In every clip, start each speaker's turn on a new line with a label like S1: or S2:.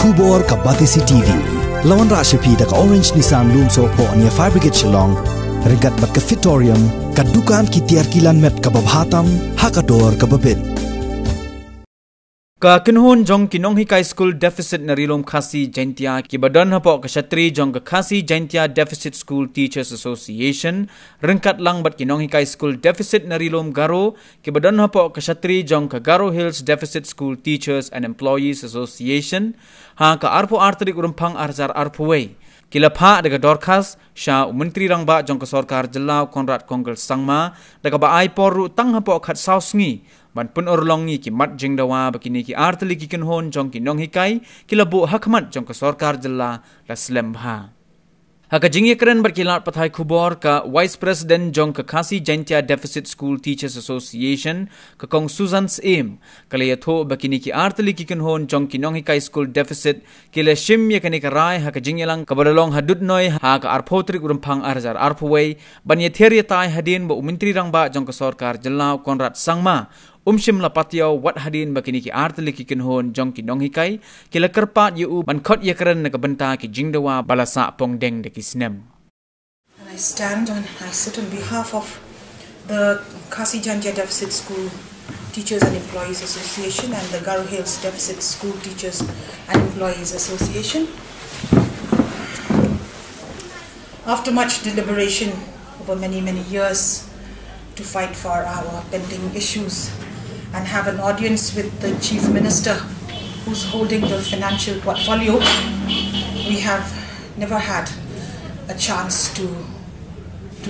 S1: Kubor ka Batisi TV. Lawan Rashapi da ka Orange Nissan Loom so po niya Fire Brigade Shillong. Regat bat ka Fitorium, kadukan kitiar kilan met ka babhatam, hakador ka babin.
S2: Ka kinhon jong ki Nonghikai Skul Deficit na rilom khasi jaintia ki badan Hapoh kashatri jong ka khasi jaintia Deficit School Teachers Association rengkat lang bat ki Nonghikai Skul Deficit na rilom Garo ki badan Hapoh kashatri jong ka Garo Hills Deficit School Teachers and Employees Association ha ka arpo artrik urumpang arzar arpoway kila pha daga dorkas sha menteri rangba jong ka Sorkar Jelau Konrad Kongkel Sangma daga ba ai poru tang Hapoh khat Sngi ban Pynurlong ki mat Jingdawa bakini ki artli ki kinhon jong ki Nonghikai kila bu hakmat jong ka Sorkar Jilla la slembha haka jingi keren bar kilat pathai khubor ka Vice President jong ka khasi jaintia Deficit School Teachers Association ka kong Susan's aim kala yatho bakini ki artli ki kinhon jong ki Nonghikai School Deficit kila shim yakani ka rai haka jingelang ka Pynurlong hadut noi haka arphotri urumpang arzar arpoway ban yetheri tai hadin ba umintri rangba jong ka Sorkar Jilla Konrad Sangma Shim la patio wat hadin bakini ki artli ki kinhon jong ki Nonghikai kila kerpat yu ban khot yakren na kabenta ki Jingdawa balasa pongdeng de ki snem.
S3: I sit on behalf of the Khasi Jaintia Deficit School Teachers and Employees Association and the Garo Hills Deficit School Teachers and Employees Association. After much deliberation over many years to fight for our pending issues and have an audience with the Chief Minister who's holding the financial portfolio, we have never had a chance to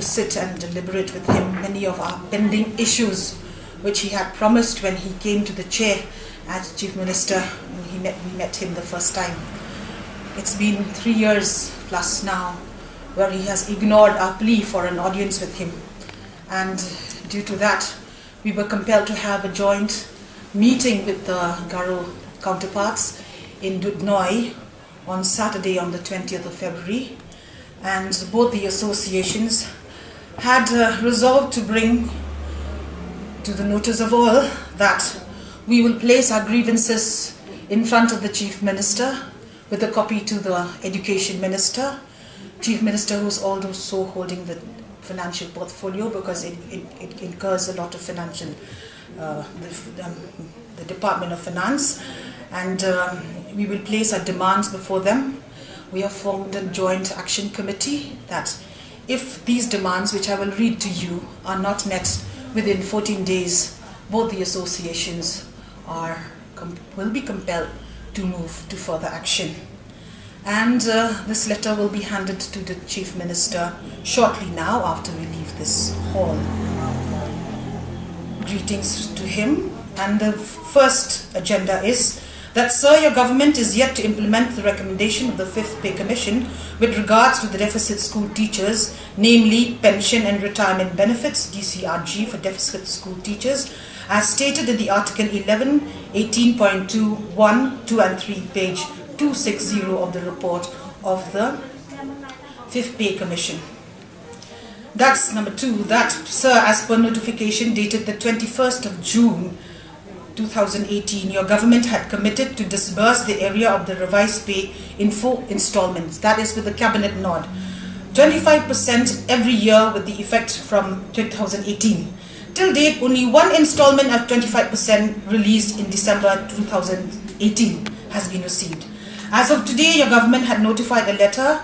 S3: sit and deliberate with him many of our pending issues which he had promised when he came to the chair as Chief Minister when we met him the first time. It's been 3 years plus now where he has ignored our plea for an audience with him, and due to that we were compelled to have a joint meeting with the Garo counterparts in Dudnoi on Saturday on the 20th of February, and both the associations had resolved to bring to the notice of all that we will place our grievances in front of the Chief Minister with a copy to the Education Minister, Chief Minister who's also holding the financial portfolio because it incurs a lot of financial, the Department of Finance, and we will place our demands before them. We have formed a joint action committee that if these demands, which I will read to you, are not met within 14 days, both the associations will be compelled to move to further action. And this letter will be handed to the Chief Minister shortly now after we leave this hall. Greetings to him. And the first agenda is that, sir, your government is yet to implement the recommendation of the 5th Pay Commission with regards to the deficit school teachers, namely pension and retirement benefits, DCRG for deficit school teachers, as stated in the Article 11, 18.2, 1, 2 and 3, page 260 of the report of the 5th Pay Commission. That's number 2. That, sir, as per notification dated the 21st of June 2018, your government had committed to disburse the area of the revised pay in 4 installments. That is with the cabinet nod. 25% every year with the effect from 2018. Till date, only 1 installment of 25% released in December 2018 has been received. As of today, your government had notified a letter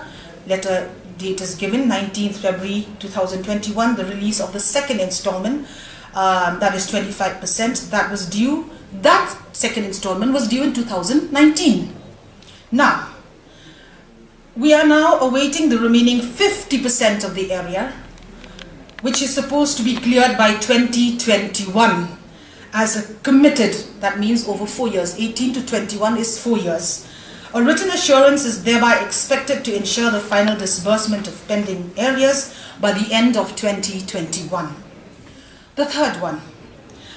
S3: date is given 19th February 2021, the release of the 2nd installment, that is 25%, that was due, that 2nd installment was due in 2019. Now, we are now awaiting the remaining 50% of the area, which is supposed to be cleared by 2021 as a committed, that means over 4 years, 18 to 21 is 4 years. A written assurance is thereby expected to ensure the final disbursement of pending areas by the end of 2021. The third one,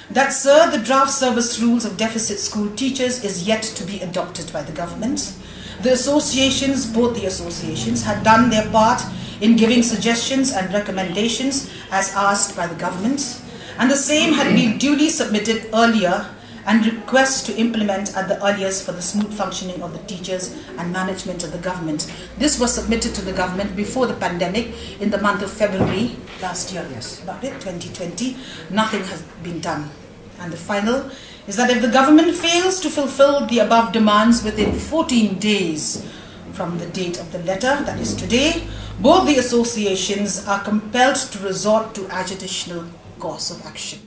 S3: that, sir, the draft service rules of deficit school teachers is yet to be adopted by the government. The associations, both the associations, had done their part in giving suggestions and recommendations as asked by the government, and the same had been duly submitted earlier and requests to implement at the earliest for the smooth functioning of the teachers and management of the government. This was submitted to the government before the pandemic in the month of February last year. Yes, about it, 2020. Nothing has been done. And the final is that if the government fails to fulfill the above demands within 14 days from the date of the letter, that is today, both the associations are compelled to resort to additional course of action.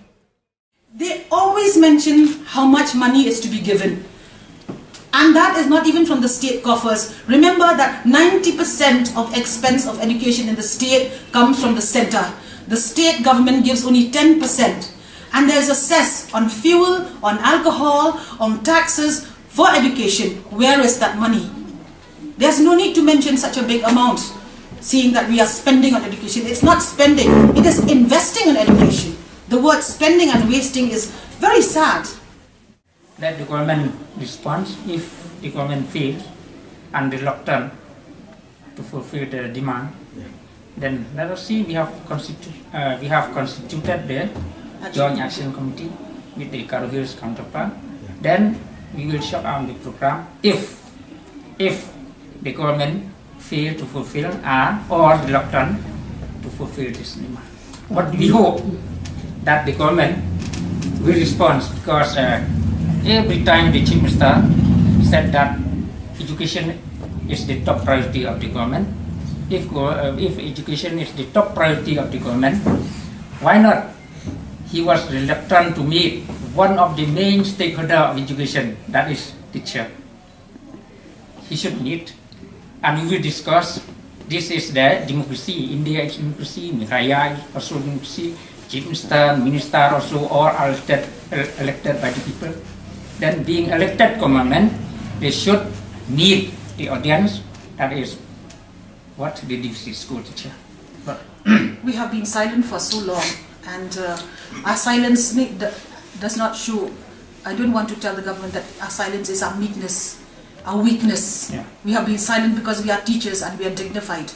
S3: They always mention how much money is to be given. And that is not even from the state coffers. Remember that 90% of expense of education in the state comes from the center. The state government gives only 10%. And there is a cess on fuel, on alcohol, on taxes for education. Where is that money? There's no need to mention such a big amount, seeing that we are spending on education. It's not spending, it is investing in education. The word spending and wasting is very sad.
S4: Let the government respond. If the government fails and reluctant to fulfill the demand, then let us see. We have constituted the Joint Action Committee with the Karuhir's counterpart. Then we will shut down the program if the government fail to fulfill or reluctant to fulfill this demand. But we hope that the government will respond, because every time the Chief Minister said that education is the top priority of the government. If education is the top priority of the government, why not? He was reluctant to meet one of the main stakeholders of education, that is teacher. He should meet, and we will discuss. This is the democracy. India is democracy. Nonghikai also democracy. Chief Minister also all are elected by the people. Then being elected government, they should meet the audience. That is what the Defict school teacher.
S3: We have been silent for so long, and our silence does not show. I don't want to tell the government that our silence is our weakness. Yeah. We have been silent because we are teachers and we are dignified.